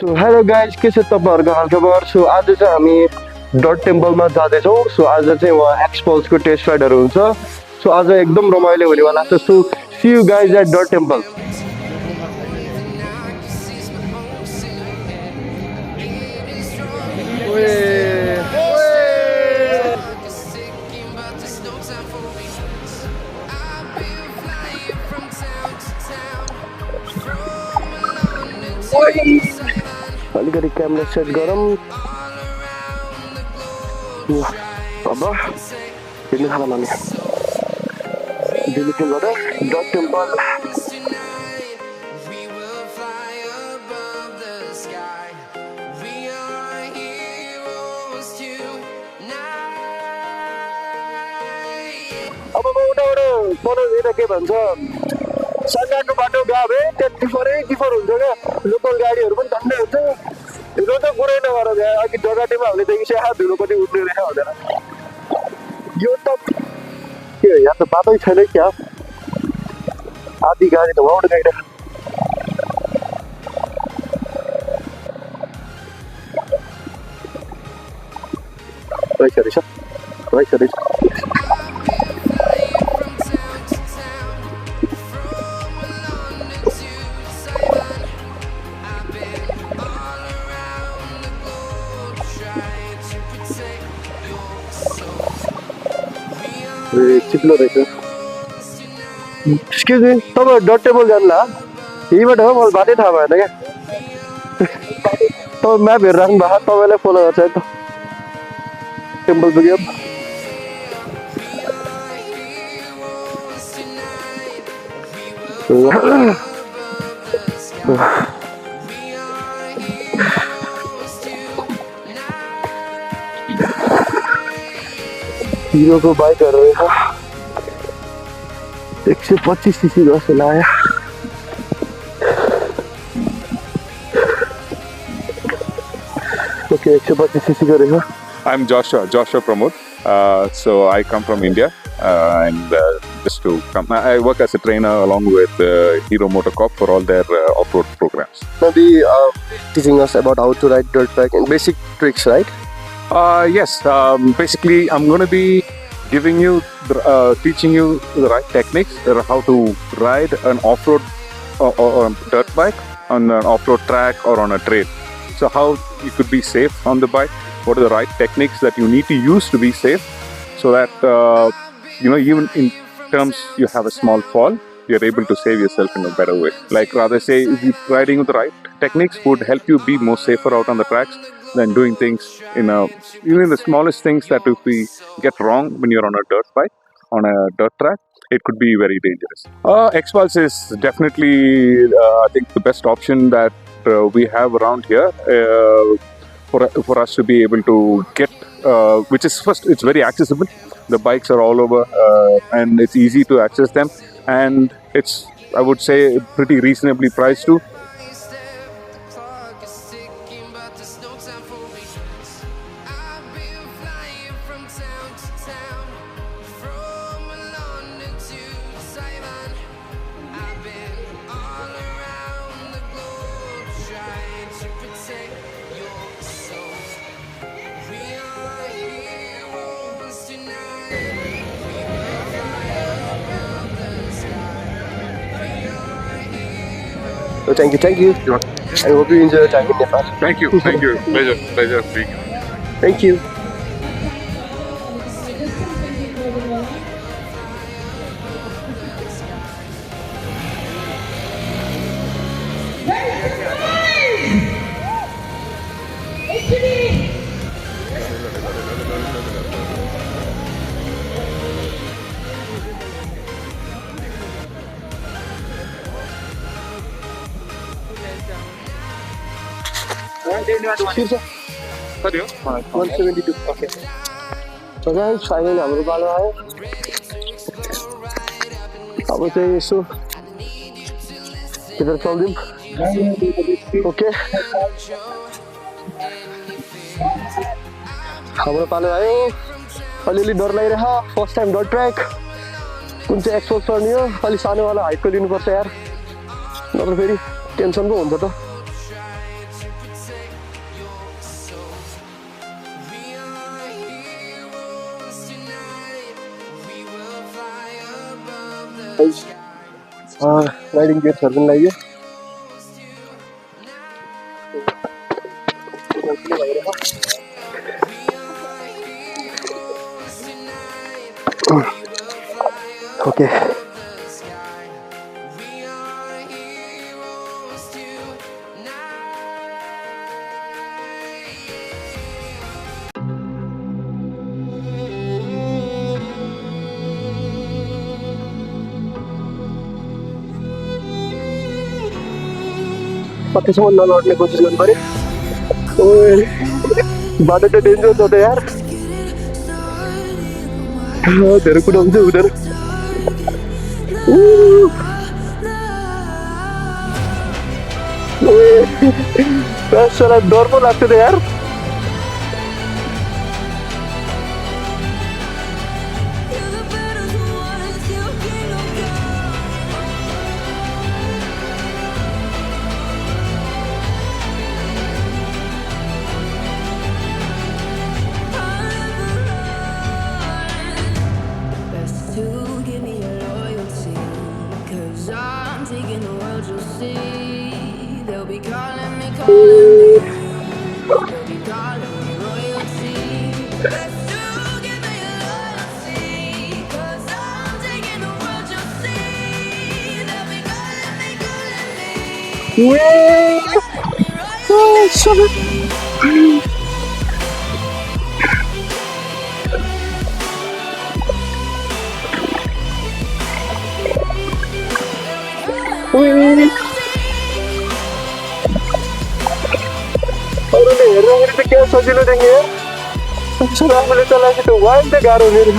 So hello guys, के छ तपाईँहरूको हालखबर। सो आज चाहिँ हामी डट टेम्पलमा जाँदैछौँ। सो आज चाहिँ वहाँ एक्सपल्सको टेस्ट राइडहरू हुन्छ। सो आज एकदम रमाइलो हुनेवाला छ। So see you guys at that temple. अलिकति क्यामेरा सेट गरौँ। अब हेर्नु थालौँ हामी डिलिटबाट डट टेम्पल। अब म उठाउनु यता के भन्छ सङ्घाको बाटो गयो भने त्यहाँ टिफर हुन्छ क्या। लोकल गाडीहरू पनि झन्डै हुन्छ। धुलो त कुरै नगर त्यहाँ अघि जग्गाटीमा भने देखि चाहिँ धुलो कति उठ्ने रहेछ हुँदैन। यो त के यहाँ त बाटै छैन क्या। आधी गाडी त उहाँबाट गइरहेको रहेछ। चिप्लो रहेछ। एक्सक्युज मी, तपाईँ डट टेम्पल जानुला? यहीँबाट हो, मलाई बाटै थाहा भएन क्या। तपाईँ म्याप हेरेर राख्नु भएको, तपाईँलाई फलो गर्छ है त। टेम्पल पुग्यो। हिरोको बाइकहरू रहेछ। 125 सीसी जस्तो लाग्यो। ओके, 125 सीसी को रहेछ। I'm Joshua Pramod. So I come from India and just to come, I work as a trainer along with Hero Moto for all their off-road programs. Maybe teaching us about how to ride dirt bike and basic tricks, right? Yes, basically I'm going to be giving you, teaching you the right techniques, how to ride an off-road or dirt bike on an off-road track or on a trail. So how you could be safe on the bike, what are the right techniques that you need to use to be safe, so that, even in terms you have a small fall, you're able to save yourself in a better way. Like rather say, if you riding with the right techniques would help you be more safer out on the tracks than doing things even the smallest things that if we get wrong when you're on a dirt bike, on a dirt track, it could be very dangerous. Xpulse is definitely, I think, the best option that we have around here for us to be able to get, which is first, it's very accessible. The bikes are all over and it's easy to access them, and it's, I would say, pretty reasonably priced too. So thank you. I hope you enjoy your time in Nepal. Thank you. Pleasure being here. Thank you. Sorry, 172. Okay. So guys, finally हाम्रो पालो आयो। अब चाहिँ यसो किधर चल्दिम। Okay, हाम्रो पालो आयो। अलिअलि डर लागिरहेछ। फर्स्ट टाइम डट ट्र्याक। कुन चाहिँ एक्सपोज गर्ने हो? अलि सानोवाला हाइटको लिनुपर्छ यार, नत्र फेरि टेन्सन पो हुन्छ त। राइडिङ गेट्सहरू पनि लाग्यो ओके कतिसम्म नलड्ने कोसिस गर्नु पर्यो बाटो त डेन्जर छ त यार धेरै कुरा हुन्छ हुँदैन साला डर पो लाग्छ त यार अरूले हेर्दाखेरि त क्या सजिलो देख्ने यार आफूले चलाएको त वाइल्ड त गाह्रो फेरि